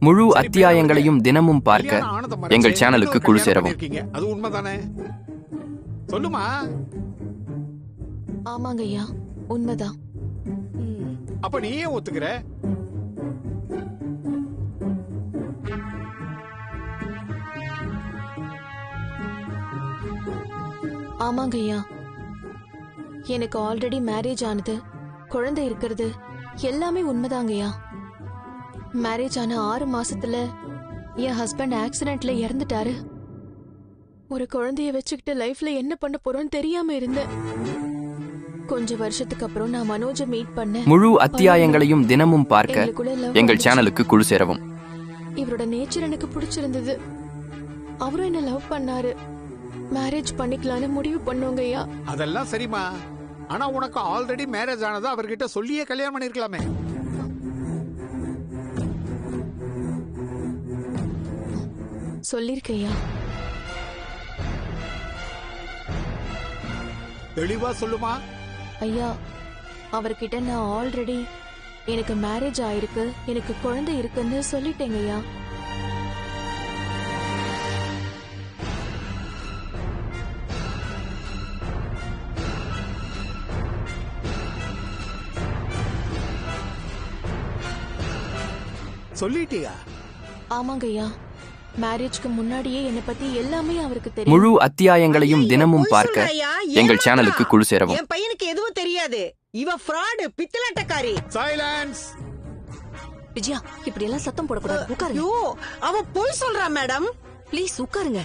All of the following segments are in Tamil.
முழு அத்தியாயங்களையும் தினமும் பார்க்க எங்கள் சேனலுக்கு குழு சேரவும். அது உண்மைதானே? சொல்லுமா. ஆமாங்க ஐயா, உண்மைதான். அப்ப நீ ஏன் ஒத்துக்கிற? ஆமாங்க ஐயா, எனக்கு ஆல்ரெடி மேரேஜ் ஆனது, குழந்தை இருக்கிறது எல்லாமே உண்மைதாங்கய்யா. மேரேஜ் ஆன 6 மாசத்துல என் ஹஸ்பண்ட் ஆக்சிடென்ட்ல இறந்துட்டாரு. ஒரு குழந்தைய வச்சுக்கிட்டு லைஃப்ல என்ன பண்ண போறோம்னு தெரியாம இருந்தேன். கொஞ்ச வருஷத்துக்கு அப்புறம் நான் மனோஜை மீட் பண்ணேன். முழு அத்தியாயங்களையும் தினமும் பார்க்க எங்கள் சேனலுக்கு குழு சேரவும். இவரோட நேச்சர் எனக்கு பிடிச்சிருந்தது. அவரும் என்ன லவ் பண்ணாரு. மேரேஜ் பண்ணிக்கலான்னு முடிவு பண்ணோங்க ஐயா. அதெல்லாம் சரிமா. ஆனா உனக்கு ஆல்ரெடி மேரேஜ் ஆனது அவர்கிட்ட சொல்லியே கல்யாணம் பண்ணிருக்கலாமே. சொல்லிருக்கையா? தெளிவா சொல்லுமா. ஐயா, அவர்கிட்ட நான் ஆல்ரெடி எனக்கு மேரேஜ் ஆயிருக்கு, எனக்கு குழந்தை இருக்குன்னு சொல்லிட்டேங்க ஐயா. சொல்லிட்டியா? ஆமாங்க ஐயா, மேரேஜ்க்கு முன்னாடியே என்ன பத்தி எல்லாமே அவருக்கு தெரியும். முழு அத்தியாயங்களையும் தினமும் பார்க்க எங்கள் சேனலுக்கு குழு சேரவும். என் பையனுக்கு எதுவும் தெரியாது. இவ ஃப்ராட், பித்தலாட்டக்காரி. சைலன்ஸ். விஜயா, இப்படி எல்லாம் சத்தம் போடக்கூடாது. உட்காருங்க. ஐயோ, அவ போய் சொல்றா மேடம். ப்ளீஸ் உட்காருங்க.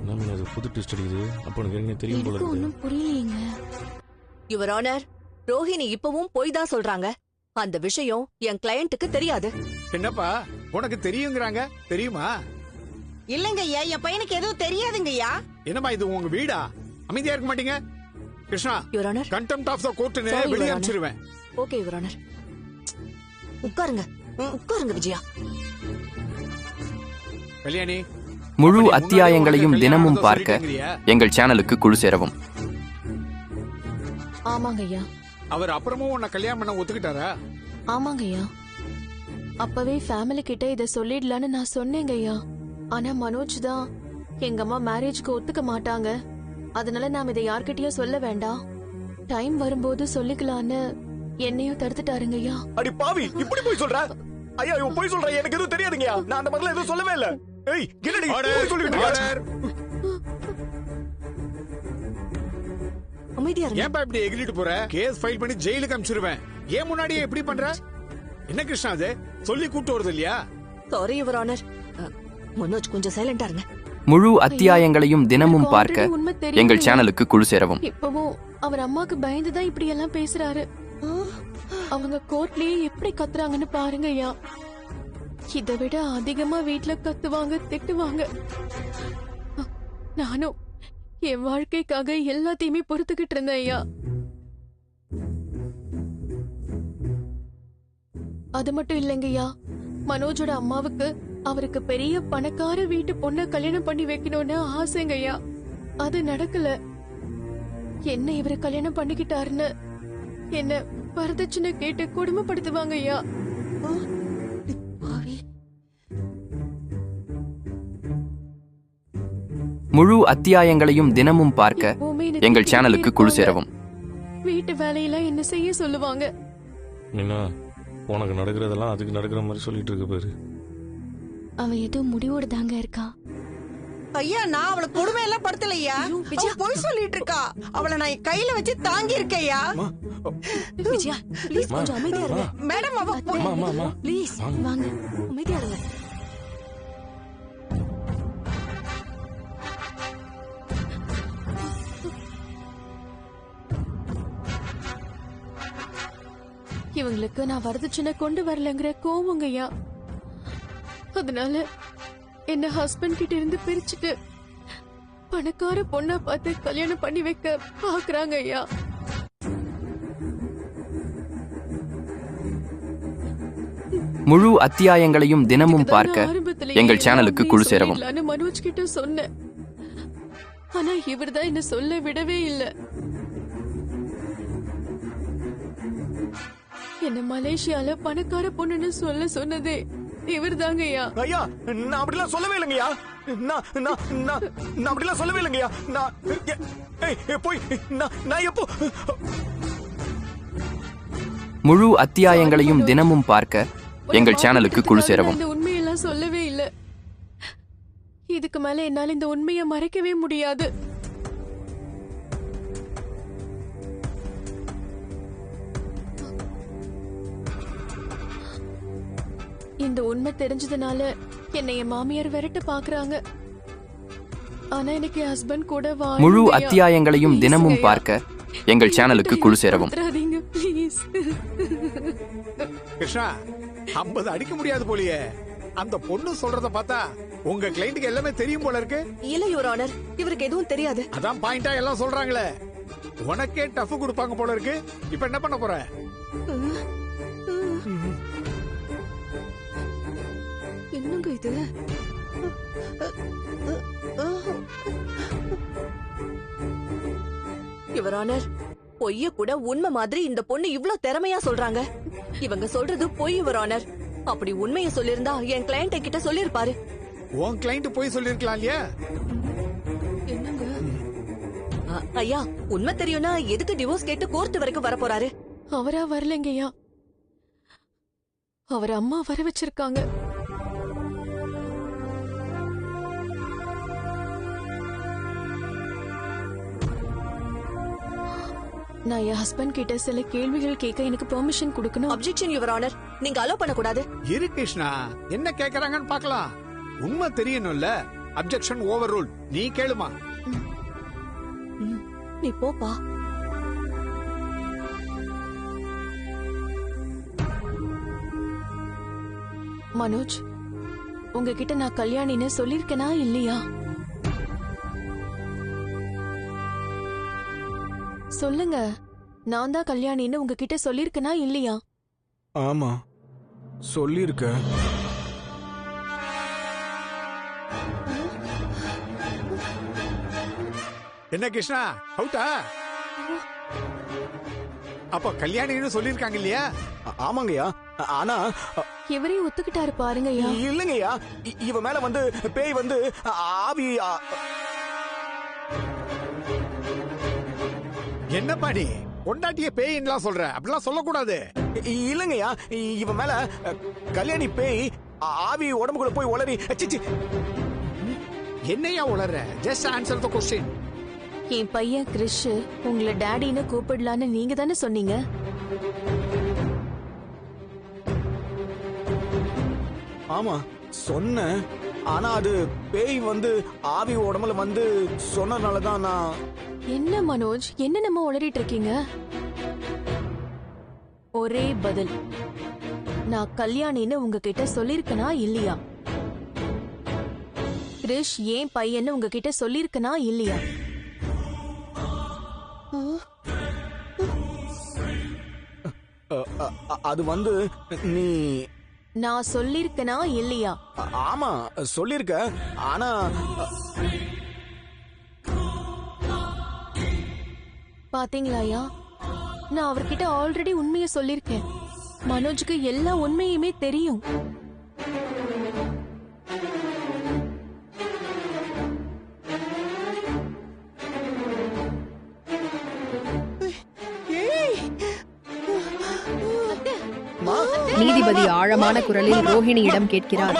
நம்ம அது புது ட்விஸ்ட் அடிக்குது. அப்ப எனக்கு என்ன தெரியும் போல இருக்கு. ஒண்ணும் புரியலைங்க. யுவர் ஆனர், ரோஹிணி இப்பவும் போய் தான் சொல்றாங்க. அந்த விஷயம் என் கிளையண்ட்டுக்கு தெரியாது. என்னப்பா உனக்கு தெரியுங்கிறாங்க? தெரியுமா? இல்லங்க ஐயா, என் பையனுக்கு எதுவும் தெரியாதுங்கய்யா. என்னம்மா இது உங்க வீடா? அமைதியா இருக்க மாட்டீங்க? Krishna, your honour, contempt of the கோர்ட்னு Sorry, வெளிய Your அனுப்பிச்சிருவேன். Okay your honour. உட்காருங்க, உட்காருங்க விஜயா. கல்யாணி, முழு அத்தியாயங்களையும் தினமும் பார்க்க எங்கள் சேனலுக்கு குழு சேரவும். ஆமாங்க ஐயா. அவர் அப்புறமும் உன்னை கல்யாணம் பண்ண ஒத்துக்கிட்டாரா? ஆமாங்க ஐயா, அப்பவே ஃபேமிலி கிட்ட இத சொல்லிடலான்னு நான் சொன்னேங்க ஐயா. ஆனா மனோஜ் தான் எங்க அம்மா மேரேஜ்க்கு ஒத்துக்க மாட்டாங்க, அதனால நாம இதை யார்கிட்டயும் சொல்ல வேண்டாம், டைம் வரும்போது சொல்லிக்கலான்னு என்னையும் தடுத்துட்டாருங்க ஐயா. அடி பாவி, இப்படி போய் சொல்ற? ஐயா இவன் போய் சொல்ற, எனக்கு எதுவும் தெரியாதுங்கயா. நான் அந்த மாதிரிலாம் எதுவும் சொல்லவே இல்ல. ஏய், என்னடி போய் சொல்லிட்டு இருக்க? அமைதியா இருங்க. ஏன்பா இப்படி எகிரிட்டு போற? கேஸ் ஃபைல் பண்ணி ஜெயிலுக்கு அனுப்பிச்சிருவேன். ஏன் முன்னாடியே இப்படி பண்ற? என்ன கிருஷ்ணா அது? சொல்லி கூட்டு வருது இல்லையா? Sorry your honour. மனோஜ் கொஞ்சம் சைலண்டா இருங்க. முழு அத்தியாயங்களையும் தினமும் எனக்கு பார்க்க already உண்மை தெரியும் எங்கள் ஐயா. சேனலுக்கு குழு சேரவும். இப்பவும் அவர் அம்மாக்கு பயந்துதான் இப்படி எல்லாம் பேசுறாரு. அவங்க கோர்ட்லயே எப்படி கத்துறாங்கன்னு பாருங்க ஐயா. இதை விட அதிகமா வீட்ல கத்துவாங்க, திட்டுவாங்க. நானும் என் வாழ்க்கைக்காக எல்லாத்தையுமே பொறுத்துக்கிட்டு இருந்தேன் ஐயா. அது மட்டும் இல்லைங்கய்யா, மனோஜோட அம்மாவுக்கு அவருக்கு பெரிய பணக்கார வீட்டு பொண்ண கல்யாணம் பண்ணி வைக்கணும்னு ஆசைங்கய்யா. அது நடக்கல. என்ன இவரு கல்யாணம் பண்ணிக்கிட்டாருன்னு என்ன வரதட்சணை கேட்டு கொடுமைப்படுத்துவாங்க ஐயா. முழு அத்தியாயங்களையும் தினமும் பார்க்க எப்பவுமே எனக்கு எங்கள் சேனலுக்கு குழு சேரவும். வீட்டு வேலையெல்லாம் என்ன செய்ய சொல்லுவாங்க. மீனா, உனக்கு நடக்கிறதெல்லாம் அதுக்கு நடக்கிற மாதிரி சொல்லிட்டு இருக்க பாரு. அவ ஏதோ முடிவோட தாங்க இருக்கா. ஐயா, நான் அவளை கொடுமை எல்லாம் படுத்தலையா. அவ போய் சொல்லிட்டு இருக்கா. அவளை நான் என் கையில வச்சு தாங்கி இருக்கேயா. விஜயா, ப்ளீஸ் கொஞ்சம் அமைதியா இருங்க. மேடம், அவ ப்ளீஸ் வாங்க, அமைதியா இருங்க. இவங்களுக்கு நான் வரதட்சணை கொண்டு வரலங்கிற கோவங்கய்யா. அதனால என்ன ஹஸ்பண்ட் கிட்ட இருந்து பிரிச்சுட்டு பணக்கார பொண்ணா பார்த்து கல்யாணம் பண்ணி வைக்க பாக்குறாங்க ஐயா. முழு அத்தியாயங்களையும் தினமும் பார்க்க எங்கள் சேனலுக்கு குழு சேரவும். மனோஜ் கிட்ட சொன்னேன், ஆனா இவர்தான் என்ன சொல்ல விடவே இல்லை. என்ன மலேசியால பணக்கார பொண்ணுன்னு சொல்ல சொன்னதே இவர்தாங்க ஐயா. ஐயா நான் அப்படிலாம் சொல்லவே இல்லைங்கய்யா. நான் நான் நான் நான் அப்படிலாம் சொல்லவே இல்லைங்கய்யா. நான் போய் நான் எப்போ முழு அத்தியாயங்களையும் தினமும் பார்க்க எங்கள் சேனலுக்கு குழு சேரவும். இந்த உண்மையெல்லாம் சொல்லவே இல்ல. இதுக்கு மேல என்னால இந்த உண்மையை மறைக்கவே முடியாது. இந்த உண்மை தெரிஞ்சதுனால என்னை என் மாமியார் விரட்ட பாக்குறாங்க. ஆனா எனக்கு என் ஹஸ்பண்ட் கூட வாழணும் முழு ஐயா. அத்தியாயங்களையும் Please தினமும் ஐயா. பார்க்க எங்கள் சேனலுக்கு குழு சேரவும். விட்டுறாதீங்க, please. கிருஷ்ணா 50 அடிக்க முடியாது போலியே. அந்த பொண்ணு சொல்றத பார்த்தா உங்க கிளைண்ட்டுக்கு எல்லாமே தெரியும் போல இருக்கு. இல்ல யுவர் ஆனர், இவருக்கு எதுவும் தெரியாது. அதான் பாயிண்டா எல்லாம் சொல்றாங்களே. உனக்கே டஃப் கொடுப்பாங்க போல இருக்கு. இப்ப என்ன பண்ண போற? என்னங்க இது? யுவர் ஆனர், பொய்ய கூட உண்மை மாதிரி இந்த பொண்ணு இவ்ளோ திறமையா சொல்றாங்க. இவங்க சொல்றது பொய் யுவர் ஆனர். அப்படி உண்மையை சொல்லிருந்தா என் கிளையண்ட் கிட்ட சொல்லிருப்பாரு. உன் கிளைண்ட் போய் சொல்லிருக்கலாம் இல்லையா? என்னங்க ஐயா, உண்மை தெரியும்னா எதுக்கு டிவோர்ஸ் கேட்டு கோர்ட் வரைக்கும் வர போறாரு? அவரா வரலங்கய்யா, அவர் அம்மா வர வச்சிருக்காங்க. நான் என் ஹஸ்பண்ட் கிட்ட சில கேள்விகள் கேட்க எனக்கு பெர்மிஷன் கொடுக்கணும். அப்ஜெக்ஷன் யுவர் ஆனர், நீங்க அலோ பண்ண கூடாது. இரு கிருஷ்ணா, என்ன கேக்குறாங்கன்னு பார்க்கலாம். உண்மை தெரியணும்ல. Objection overrule. நீ கேளுமா. நீ போப்பா. மனோஜ், உங்ககிட்ட நான் கல்யாணின்னு சொல்லிருக்கேனா இல்லையா? சொல்லுங்க, நான் தான் கல்யாணின்னு உங்ககிட்ட சொல்லிருக்கேனா இல்லையா? ஆமா சொல்லிருக்க. என்ன கிருஷ்ணா, அவுட்டா? அப்ப கல்யாணின்னு சொல்லிருக்காங்க இல்லையா? ஆமாங்கய்யா. ஆனா இவரே ஒத்துக்கிட்டாரு பாருங்கய்யா. இல்லங்கய்யா, இவ மேல வந்து பேய் வந்து ஆவி என்ன பாடி கொண்டாட்டிய பேயின்லாம் சொல்ற? அப்படிலாம் சொல்லக்கூடாது. இல்லங்கய்யா, இவ மேல கல்யாணி பேய் ஆவி உடம்புக்குள்ள போய் உளறி சிச்சி. என்னையா உளற? Just answer the question. என் பையன் கிறிஷ் உங்களை டாடின்னு கூப்பிடலான்னு நீங்க தானே சொன்னீங்க. ஆமா சொன்னேன். ஆனா அது பேய் வந்து ஆவி உடம்புல வந்து சொன்னதுனாலதான் நான். என்ன மனோஜ், என்ன நம்ம உளறிட்டு இருக்கீங்க? ஒரே பதில், நான் கல்யாணின்னு உங்ககிட்ட சொல்லிருக்கனா இல்லையா? கிறிஷ் ஏன் பையன்னு உங்ககிட்ட சொல்லிருக்கனா இல்லையா? அது வந்து நீ. நான் சொல்லிருக்கனா இல்லையா? ஆமா சொல்லிருக்க. ஆனா பாத்தீங்களாயா, நான் அவர்கிட்ட ஆல்ரெடி உண்மையை சொல்லிருக்கேன். மனோஜுக்கு எல்லா உண்மையுமே தெரியும். நீதிபதி ஆழமான குரலில் ரோஹிணியிடம் கேட்கிறார்.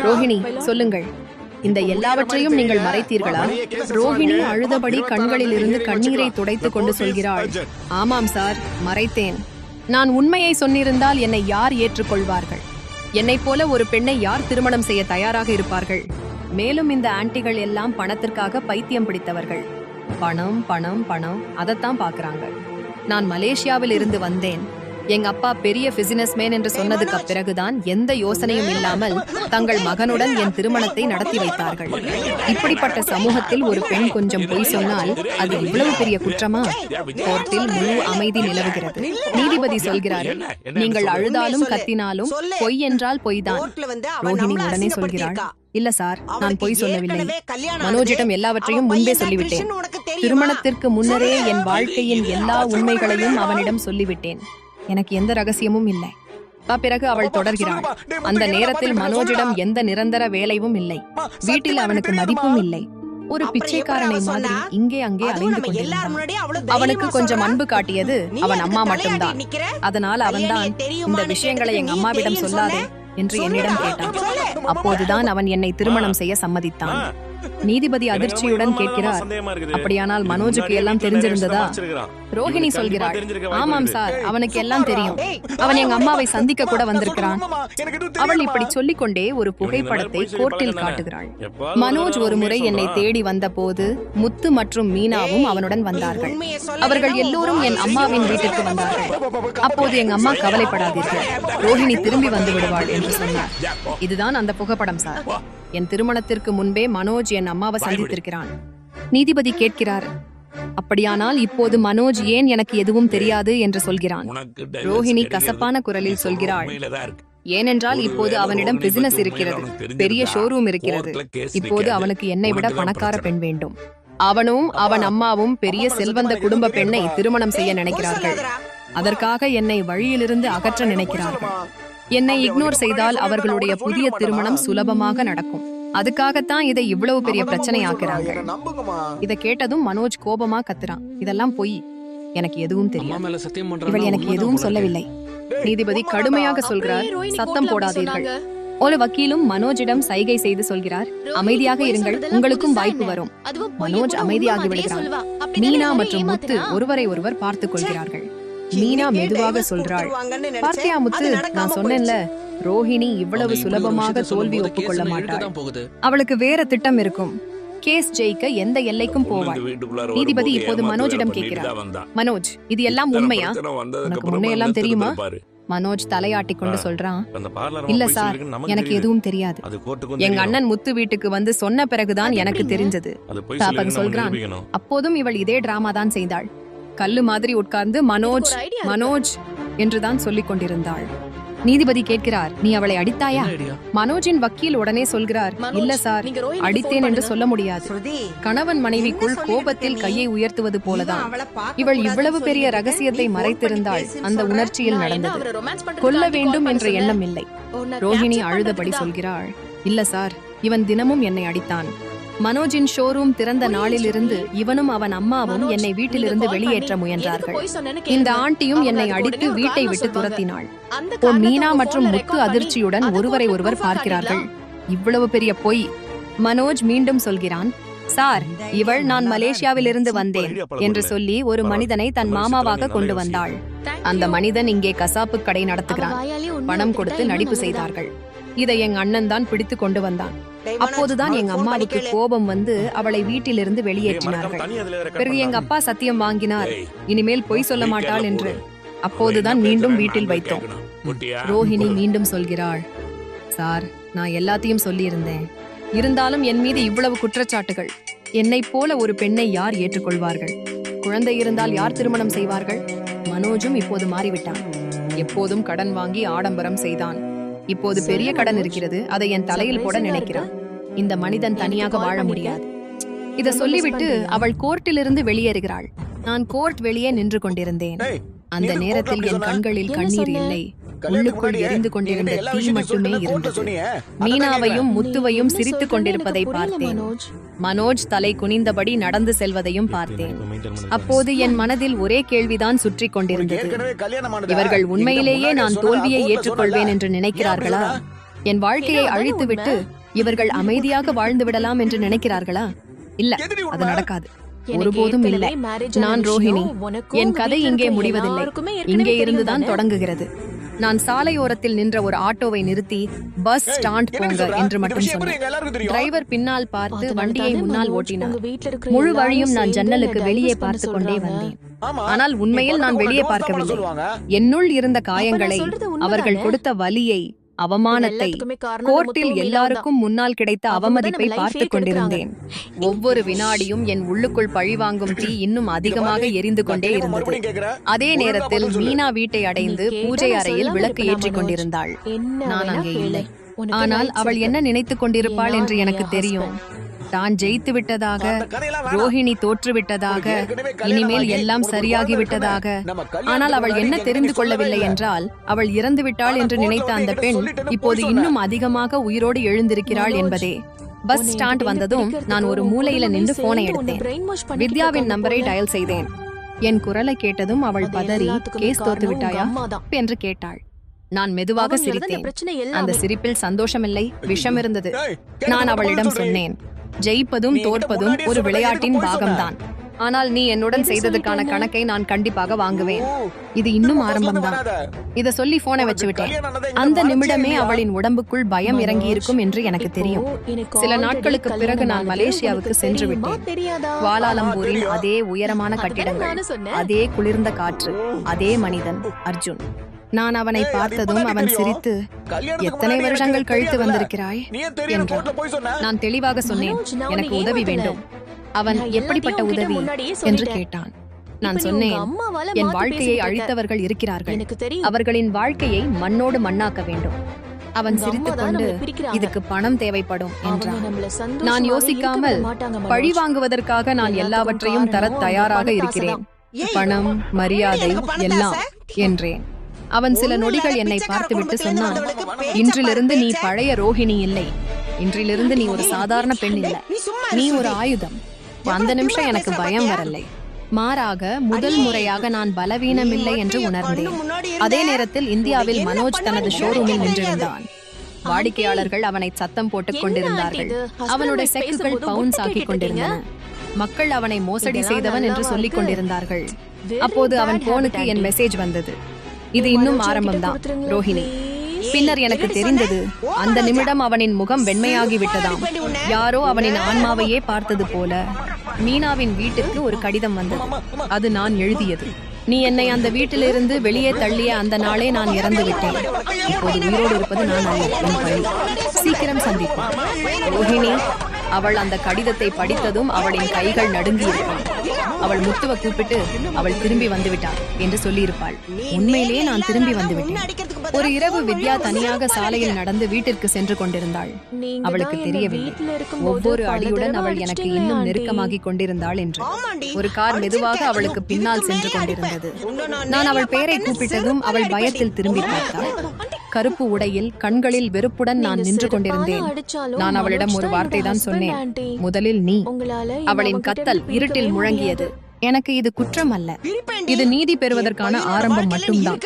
ரோஹிணி, சொல்லுங்கள், இந்த எல்லாவற்றையும் நீங்கள் மறைத்தீர்களா? ரோஹிணி அழுதபடி கண்களில் இருந்து கண்ணீரை துடைத்துக் கொண்டு சொல்கிறாள், ஆமாம் சார், மறைத்தேன். நான் உண்மையை சொன்னிருந்தால் என்னை யார் ஏற்றுக்கொள்வார்கள்? என்னைப் போல ஒரு பெண்ணை யார் திருமணம் செய்ய தயாராக இருப்பார்கள்? மேலும் இந்த ஆன்ட்டிகள் எல்லாம் பணத்திற்காக பைத்தியம் பிடித்தவர்கள். பணம் பணம் பணம், அதைத்தான் பாக்குறாங்க. நான் மலேசியாவில் இருந்து வந்தேன். எங்க அப்பா பெரிய பிசினஸ்மேன் என்று சொன்னதுக்கு பிறகுதான் எந்த யோசனையும் இல்லாமல் தங்கள் மகனுடன் என் திருமணத்தை நடத்தி வைத்தார்கள். இப்படிப்பட்ட சமூகத்தில் ஒரு பெண் கொஞ்சம் பொய் சொன்னால் அது இவ்வளவு பெரிய குற்றமா? கோர்ட்டில் முழு அமைதி நிலவுகிறது. நீதிபதி சொல்கிறார், நீங்கள் அழுதாலும் கத்தினாலும் பொய் என்றால் பொய்தான். ரோஹிணி உடனே சொல்கிறாள், இல்ல சார், நான் பொய் சொல்லவில்லை. மனோஜிடம் எல்லாவற்றையும் முன்பே சொல்லிவிட்டேன். திருமணத்திற்கு முன்னரே என் வாழ்க்கையின் எல்லா உண்மைகளையும் அவனிடம் சொல்லிவிட்டேன். எனக்கு எந்த ரகசியமும் இல்லை. பிறகு அவள் தொடர்கிறாள். அந்த நேரத்தில் மனோஜிடம் எந்த நிரந்தர வேலையும் இல்லை. வீட்டில் அவனுக்கு மதிப்பும் இல்லை. ஒரு பிச்சைக்காரனை மாதிரி இங்கே அங்கே அலைந்து கொண்டிருந்தான். அவனுக்கு கொஞ்சம் அன்பு காட்டியது அவன் அம்மா மட்டும்தான். அதனால் அவன்தான் இந்த விஷயங்களை எங்க அம்மாவிடம் சொல்லாதே என்று என்னிடம் கேட்டான். அப்போதுதான் அவன் என்னை திருமணம் செய்ய சம்மதித்தான். நீதிபதி அதிர்ச்சியுடன் கேட்கிறார், அப்படியானால் மனோஜுக்கு எல்லாம் தெரிஞ்சிருந்ததா? ரோஹிணி சொல்கிறாள், ஆமாம் சார், அவனுக்கு எல்லாம் தெரியும். அவன் எங்க அம்மாவை சந்திக்க கூட வந்திருக்கிறான். அவள் இப்படி சொல்லிக்கொண்டே ஒரு புகைப்படத்தை கோர்ட்டில் காட்டுகிறாள். மனோஜ் ஒரு முறை என்னை தேடி வந்த போது முத்து மற்றும் மீனாவும் அவனுடன் வந்தார்கள். அவர்கள் எல்லோரும் என் அம்மாவின் வீட்டிற்கு வந்தார்கள். அப்போது எங்க அம்மா கவலைப்படாதீர்கள், ரோஹிணி திரும்பி வந்து விடுவாள் என்று சொன்னார். இதுதான் அந்த புகைப்படம் சார். என் திருமணத்திற்கு முன்பே மனோஜ் என் அம்மாவை சந்தித்திருக்கிறான். நீதிபதி கேட்கிறார், அப்படியானால் இப்போது மனோஜ் ஏன் எனக்கு எதுவும் தெரியாது என்று சொல்கிறான்? ரோஹிணி கசப்பான குரலில் சொல்கிறாள், ஏனென்றால் இப்போது அவனிடம் பிசினஸ் இருக்கிறது, பெரிய ஷோரூம் இருக்கிறது. இப்போது அவனுக்கு என்னை விட பணக்கார பெண் வேண்டும். அவனும் அவன் அம்மாவும் பெரிய செல்வந்த குடும்ப பெண்ணை திருமணம் செய்ய நினைக்கிறார்கள். அதற்காக என்னை வழியிலிருந்து அகற்ற நினைக்கிறார்கள். என்னை இக்னோர் செய்தால் அவர்களுடைய புதிய திருமணம் சுலபமாக நடக்கும். அதுக்காகத்தான் இதை இவ்வளவு பெரிய பிரச்சனை ஆக்குறாங்க. இத கேட்டதும் மனோஜ் கோபமா கத்துறான், இதெல்லாம் பொய், எனக்கு எதுவும் தெரியும், இவள் எனக்கு எதுவும் சொல்லவில்லை. நீதிபதி கடுமையாக சொல்கிறார், சத்தம் போடாதீர்கள். ஒரு வக்கீலும் மனோஜிடம் சைகை செய்து சொல்கிறார், அமைதியாக இருங்கள், உங்களுக்கும் வாய்ப்பு வரும். மனோஜ் அமைதியாகி விடுகிறான். மீனா மற்றும் முத்து ஒருவரை ஒருவர் பார்த்துக் கொள்கிறார்கள். மீனா மெதுவாக சொல்றாள், பார்த்தியா முத்து, நான் சொன்னேன்ல, ரோஹிணி இவ்வளவு சுலபமாக தோல்வி ஒப்புக்கொள்ள மாட்டாள். அவளுக்கு வேற திட்டம் இருக்கும். கேஸ் ஜெயிக்க எந்த எல்லைக்கும் போவாள். நீதிபதி இப்போது மனோஜிடம் கேட்கிறார், மனோஜ், இது எல்லாம் உண்மையா? உனக்கு முன்னே எல்லாம் தெரியுமா? மனோஜ் தலையாட்டி கொண்டு சொல்றான், இல்ல சார், எனக்கு எதுவும் தெரியாது. எங்க அண்ணன் முத்து வீட்டுக்கு வந்து சொன்ன பிறகுதான் எனக்கு தெரிஞ்சது. தாபன் சொல்றான், அப்போதும் இவள் இதே டிராமா தான் செய்தாள். கல்லு மாதிரி உட்கார்ந்து மனோஜ் மனோஜ் என்றுதான் சொல்லிக் கொண்டிருந்தாள். நீதிபதி கேட்கிறார், நீ அவளை அடித்தாயா? மனோஜின் வக்கீல் உடனே சொல்கிறார், இல்ல சார், அடித்தேன் என்று சொல்ல முடியாது. கணவன் மனைவிக்குள் கோபத்தில் கையை உயர்த்துவது போலதான். இவள் இவ்வளவு பெரிய ரகசியத்தை மறைத்திருந்தாள். அந்த உணர்ச்சியில் நடந்தது. கொல்ல வேண்டும் என்ற எண்ணம் இல்லை. ரோஹிணி அழுதபடி சொல்கிறாள், இல்ல சார், இவன் தினமும் என்னை அடித்தான். மனோஜின் ஷோரூம் திறந்த நாளிலிருந்து இவனும் அவன் அம்மாவும் என்னை வீட்டிலிருந்து வெளியேற்ற முயன்றார்கள். இந்த ஆண்டியும் என்னை அடித்து வீட்டை விட்டு துரத்தினாள். மீனா மற்றும் முத்து அதிர்ச்சியுடன் ஒருவரை ஒருவர் பார்க்கிறார்கள். இவ்வளவு பெரிய பொய். மனோஜ் மீண்டும் சொல்கிறான், சார், இவள் நான் மலேசியாவிலிருந்து வந்தேன் என்று சொல்லி ஒரு மனிதனை தன் மாமாவாக கொண்டு வந்தாள். அந்த மனிதன் இங்கே கசாப்பு கடை நடத்துகிறான். பணம் கொடுத்து நடிப்பு செய்தார்கள். இதை எங்க அண்ணன் தான் பிடித்து கொண்டு வந்தான். அப்போதுதான் எங்க அம்மாவுக்கு கோபம் வந்து அவளை வீட்டிலிருந்து வெளியேற்றினார்கள். பிறகு எங்க அப்பா சத்தியம் வாங்கினார், இனிமேல் பொய் சொல்ல மாட்டாள் என்று. அப்போதுதான் மீண்டும் வீட்டில் வைத்தோம். ரோஹிணி மீண்டும் சொல்கிறாள், சார், நான் எல்லாத்தையும் சொல்லியிருந்தேன். இருந்தாலும் என் மீது இவ்வளவு குற்றச்சாட்டுகள். என்னை போல ஒரு பெண்ணை யார் ஏற்றுக்கொள்வார்கள்? குழந்தை இருந்தால் யார் திருமணம் செய்வார்கள்? மனோஜும் இப்போது மாறிவிட்டான். எப்போதும் கடன் வாங்கி ஆடம்பரம் செய்தான். இப்போது பெரிய கடன் இருக்கிறது, அதை என் தலையில் போட நினைக்கிறான். இந்த மனிதன் தனியாக வாழ முடியாது. இத சொல்லிவிட்டு அவள் கோர்ட்டிலிருந்து வெளியேறுகிறாள். நான் கோர்ட் வெளியே நின்று கொண்டிருந்தேன். அந்த நேரத்தில் என் கண்களில் கண்ணீர் இல்லை. உள்ளுக்குள் எரிந்து கொண்டிருந்த தீ மட்டுமே இருந்தது. மீனாவையும் முத்துவையும் சிரித்துக் கொண்டிருப்பதை பார்த்தேன். மனோஜ் தலை குனிந்தபடி நடந்து செல்வதையும் பார்த்தேன். அப்போது என் மனதில் ஒரே கேள்விதான் சுற்றி கொண்டிருந்தது. இவர்கள் உண்மையிலேயே நான் தோல்வியை ஏற்றுக்கொள்வேன் என்று நினைக்கிறார்களா? என் வாழ்க்கையை அழித்துவிட்டு இவர்கள் அமைதியாக வாழ்ந்து விடலாம் என்று நினைக்கிறார்களா? இல்ல, அது நடக்காது. ஒருபோதும் இல்லை. நான் ரோஹிணி. என் கதை இங்கே முடிவதில்லை, இங்கே இருந்துதான் தொடங்குகிறது. நான் சாலையோரத்தில் நின்ற ஒரு ஆட்டோவை நிறுத்தி பஸ் ஸ்டாண்ட் போங்க என்று மட்டும் சொன்னேன். டிரைவர் பின்னால் பார்த்து வண்டியை முன்னால் ஓட்டினார். முழு வழியும் நான் ஜன்னலுக்கு வெளியே பார்த்து கொண்டே வந்தேன். ஆனால் உண்மையில் நான் வெளியே பார்க்கவில்லை. என்னுள் இருந்த காயங்களை, அவர்கள் கொடுத்த வலியை, அவமானத்தை, கோர்ட்டில் எல்லாருக்கும் முன்னால் கிடைத்த அவமதிப்பை பார்த்துக் கொண்டிருந்தேன். ஒவ்வொரு வினாடியும் என் உள்ளுக்குள் பழிவாங்கும் தீ இன்னும் அதிகமாக எரிந்து கொண்டே இருந்தது. அதே நேரத்தில் மீனா வீட்டை அடைந்து பூஜை அறையில் விளக்கு ஏற்றிக் கொண்டிருந்தாள். நான் அங்கே இல்லை. ஆனால் அவள் என்ன நினைத்துக் கொண்டிருப்பாள் என்று எனக்கு தெரியும். தான் ஜெயித்து விட்டதாக, அந்த கதையெல்லாம் வேணாம். ரோஹிணி தோற்று விட்டதாக, ஏற்கனவே கல்யாணம் இனிமேல் ஆகி எல்லாம் உனக்கு சரியாகி குழந்தை விட்டதாக. இருக்குமே. நம்ம கல்யாணத்துக்கு ஆனால் அவள் என்ன முன்னாடி தெரிந்து என்கிட்ட கொள்ளவில்லை சொல்லவே என்றால் அவள் இறந்து விட்டாள் என்று நினைத்த அந்த பெண் இப்போது இன்னும் அதிகமாக உயிரோடு எழுந்திருக்கிறாள் என்பதே. பஸ் ஸ்டாண்ட் வந்ததும் நான் ஒரு மூலையில நின்று போனை எடுத்தேன். வித்யாவின் நம்பரை டயல் செய்தேன். என் குரலை கேட்டதும் அவள் பதறி, கேஸ் தோத்து விட்டாயா என்று கேட்டாள். நான் மெதுவாக சிரித்தேன். அந்த சிரிப்பில் சந்தோஷமில்லை, விஷம் இருந்தது. நான் அவளிடம் சொன்னேன், ஜெயிப்பதும் தோற்பதும் ஒரு விளையாட்டின் பாகம்தான். ஆனால் நீ என்னுடன் செய்ததுக்கான கணக்கை நான் கண்டிப்பாக வாங்குவேன். இது இன்னும் ஆரம்பம்தான். இத சொல்லி போனை வச்சுவிட்டேன். அந்த நிமிடமே அவளின் உடம்புக்குள் பயம் இறங்கி இருக்கும் என்று எனக்கு தெரியும். சில நாட்களுக்கு பிறகு நான் மலேசியாவுக்கு சென்று விட்டேன். குவாலாலம்பூரின் அதே உயரமான கட்டிடங்கள், அதே குளிர்ந்த காற்று, அதே மனிதன் அர்ஜுன். நான் அவனை பார்த்ததும் அவன் சிரித்து, எத்தனை வருஷங்கள் கழித்து வந்திருக்கிறாய் என்றான். நான் தெளிவாக சொன்னேன், எனக்கு உதவி வேண்டும். அவன் எப்படிப்பட்ட உதவி என்று கேட்டான். நான் சொன்னேன், என் வாழ்க்கையை அழித்தவர்கள் இருக்கிறார்கள், அவர்களின் வாழ்க்கையை மண்ணோடு மண்ணாக்க வேண்டும். அவன் சிரித்துக் கொண்டு, இதுக்கு பணம் தேவைப்படும் என்றான். நான் யோசிக்காமல், பழி வாங்குவதற்காக நான் எல்லாவற்றையும் தர தயாராக இருக்கிறேன், பணம், மரியாதை எல்லாம் என்றேன். அவன் சில நொடிகள் என்னை பார்த்துவிட்டு சொன்னான், இன்றிலிருந்து நீ பழைய ரோஹிணி இல்லை, இன்றிலிருந்து நீ ஒரு சாதாரண பெண் இல்லை, நீ ஒரு ஆயுதம். அந்த நிமிஷம் எனக்கு பயம் வரலை, மாறாக முதல் முறையாக நான் பலவீனமில்லை என்று உணர்ந்தேன். அதே நேரத்தில் இந்தியாவில் மனோஜ் தனது ஷோரூமில் நின்றிருந்தான். வாடிக்கையாளர்கள் அவனை சத்தம் போட்டுக் கொண்டிருந்தார்கள். அவனுடைய செக்குகள் பவுன்ஸ் ஆக்கிக் கொண்டிருந்தன. மக்கள் அவனை மோசடி செய்தவன் என்று சொல்லிக் கொண்டிருந்தார்கள். அப்போது அவன் போனுக்கு என் மெசேஜ் வந்தது, இது இன்னும் ஆரம்பம்தான் ரோஹிணி. பின்னர் எனக்கு தெரிந்தது, அந்த நிமிடம் அவனின் முகம் வெண்மையாகி விட்டதாம். யாரோ அவனின் ஆன்மாவையே பார்த்தது போல. மீனாவின் வீட்டிற்கு ஒரு கடிதம் வந்தது. அது நான் எழுதியது. நீ என்னை அந்த வீட்டிலிருந்து வெளியே தள்ளிய அந்த நாளே நான் இறந்து விட்டேன். இப்போது உயிரோடு இருப்பது நான் அல்ல, என் பழி. சீக்கிரம் சந்திப்போம் ரோஹிணி. அவள் அந்த கடிதத்தை படித்ததும் அவளின் கைகள் நடுங்கியிருக்கும். அவள் முத்துவ கூப்பிட்டு, அவள் திரும்பி வந்துவிட்டாள் என்று சொல்லியிருப்பாள். உண்மையிலேயே நான் திரும்பி வந்துவிட்டேன். ஒரு இரவு வித்யா தனியாக சாலையில் நடந்து வீட்டிற்கு சென்று கொண்டிருந்தாள். அவளுக்கு தெரியவில்லை, ஒவ்வொரு அடியுடன் அவள் எனக்கு இன்னும் நெருக்கமாகிக் கொண்டிருந்தாள் என்று. ஒரு கார் மெதுவாக அவளுக்கு பின்னால் சென்று கொண்டிருந்தது. நான் அவள் பெயரை கூப்பிட்டதும் அவள் பயத்தில் திரும்பி பார்த்தாள். கருப்பு உடையில், கண்களில் வெறுப்புடன் நான் நின்று கொண்டிருந்தேன். நான் அவளிடம் ஒரு வார்த்தை தான் சொன்னேன், முதலில் நீ. அவளின் கத்தல் இருட்டில் முழங்கியது. எனக்கு இது குற்றம் அல்ல, இது நீதி பெறுவதற்கான ஆரம்பம் மட்டும்தான்.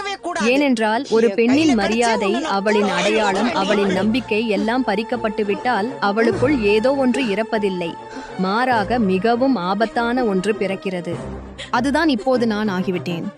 ஏனென்றால் ஒரு பெண்ணின் மரியாதை, அவளின் அடையாளம், அவளின் நம்பிக்கை எல்லாம் பறிக்கப்பட்டு விட்டால் அவளுக்குள் ஏதோ ஒன்று இறப்பதில்லை, மாறாக மிகவும் ஆபத்தான ஒன்று பிறக்கிறது. அதுதான் இப்போது நான் ஆகிவிட்டேன்.